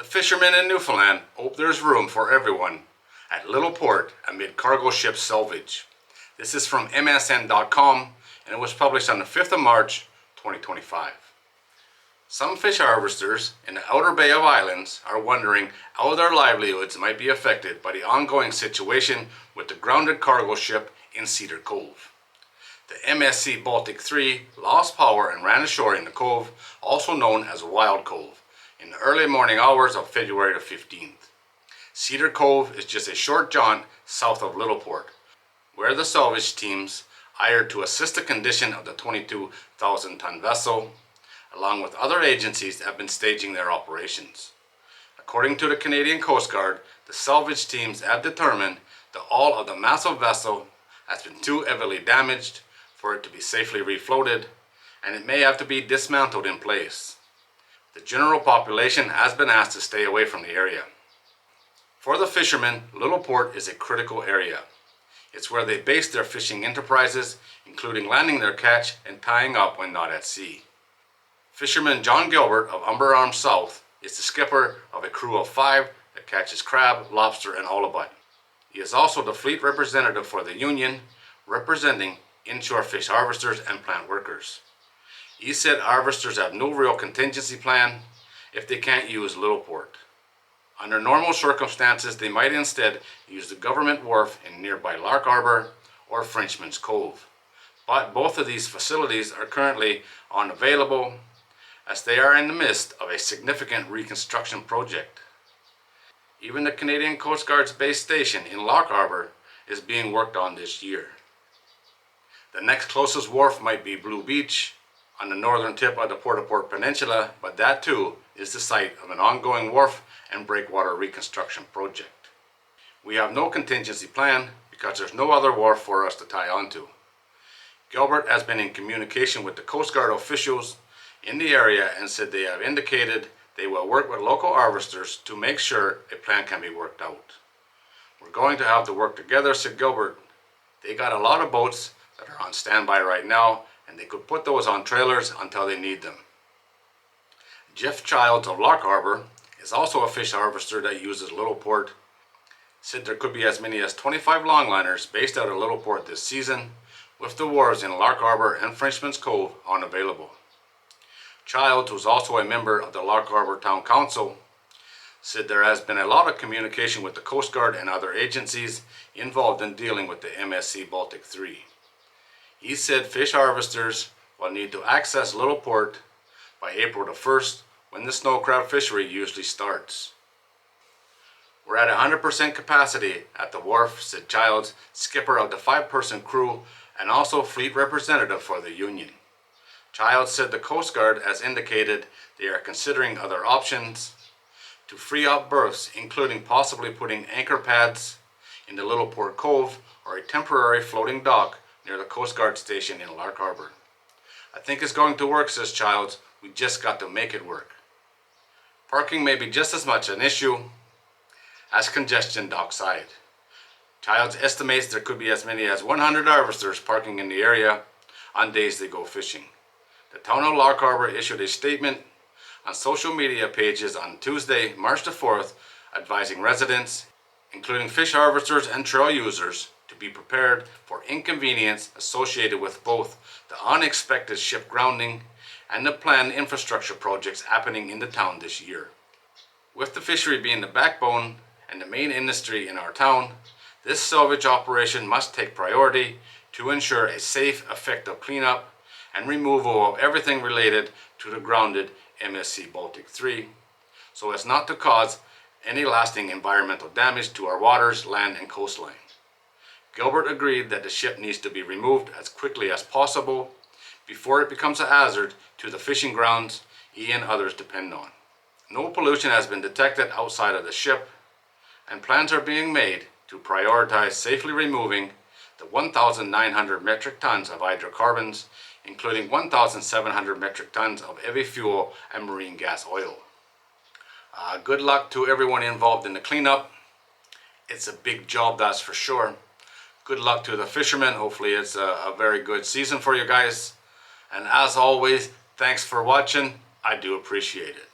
The fishermen in Newfoundland hope there's room for everyone at Little Port amid cargo ship Salvage. This is from MSN.com and it was published on the 5th of March 2025. Some fish harvesters in the outer Bay of Islands are wondering how their livelihoods might be affected by the ongoing situation with the grounded cargo ship in Cedar Cove. The MSC Baltic 3 lost power and ran ashore in the cove, also known as Wild Cove, in the early morning hours of February the 15th. Cedar Cove is just a short jaunt south of Little Port, where the salvage teams hired to assist the condition of the 22,000-ton vessel, along with other agencies that have been staging their operations. According to the Canadian Coast Guard, the salvage teams have determined that all of the massive vessel has been too heavily damaged for it to be safely refloated, and it may have to be dismantled in place. The general population has been asked to stay away from the area. For the fishermen, Little Port is a critical area. It's where they base their fishing enterprises, including landing their catch and tying up when not at sea. Fisherman John Gilbert of Umber Arms South is the skipper of a crew of 5 that catches crab, lobster, and halibut. He is also the fleet representative for the union, representing inshore fish harvesters and plant workers. He said harvesters have no real contingency plan if they can't use Little Port. Under normal circumstances, they might instead use the government wharf in nearby Lark Harbor or Frenchman's Cove. But both of these facilities are currently unavailable as they are in the midst of a significant reconstruction project. Even the Canadian Coast Guard's base station in Lark Harbor is being worked on this year. The next closest wharf might be Blue Beach on the northern tip of the Port-au-Port Peninsula, but that too is the site of an ongoing wharf and breakwater reconstruction project. We have no contingency plan because there's no other wharf for us to tie onto. Gilbert has been in communication with the Coast Guard officials in the area and said they have indicated they will work with local harvesters to make sure a plan can be worked out. We're going to have to work together, said Gilbert. They got a lot of boats that are on standby right now, and they could put those on trailers until they need them. Jeff Childs of Lark Harbor is also a fish harvester that uses Little Port. Said there could be as many as 25 longliners based out of Little Port this season, with the wharves in Lark Harbor and Frenchman's Cove unavailable. Childs, who is also a member of the Lark Harbor Town Council, said there has been a lot of communication with the Coast Guard and other agencies involved in dealing with the MSC Baltic 3. He said fish harvesters will need to access Little Port by April the 1st, when the snow crab fishery usually starts. We're at 100% capacity at the wharf, said Childs, skipper of the 5-person crew and also fleet representative for the union. Childs said the Coast Guard has indicated they are considering other options to free up berths, including possibly putting anchor pads in the Little Port Cove or a temporary floating dock near the Coast Guard station in Lark Harbor. I think it's going to work, says Childs. We just got to make it work. Parking may be just as much an issue as congestion dockside. Childs estimates there could be as many as 100 harvesters parking in the area on days they go fishing. The town of Lark Harbor issued a statement on social media pages on Tuesday, March the 4th, advising residents, including fish harvesters and trail users, to be prepared for inconvenience associated with both the unexpected ship grounding and the planned infrastructure projects happening in the town this year. With the fishery being the backbone and the main industry in our town, this salvage operation must take priority to ensure a safe, effective cleanup and removal of everything related to the grounded MSC Baltic 3, so as not to cause any lasting environmental damage to our waters, land, and coastline. Gilbert agreed that the ship needs to be removed as quickly as possible before it becomes a hazard to the fishing grounds he and others depend on. No pollution has been detected outside of the ship, and plans are being made to prioritize safely removing the 1,900 metric tons of hydrocarbons, including 1,700 metric tons of heavy fuel and marine gas oil. Good luck to everyone involved in the cleanup. It's a big job, that's for sure. Good luck to the fishermen. Hopefully it's a very good season for you guys. And as always, thanks for watching. I do appreciate it.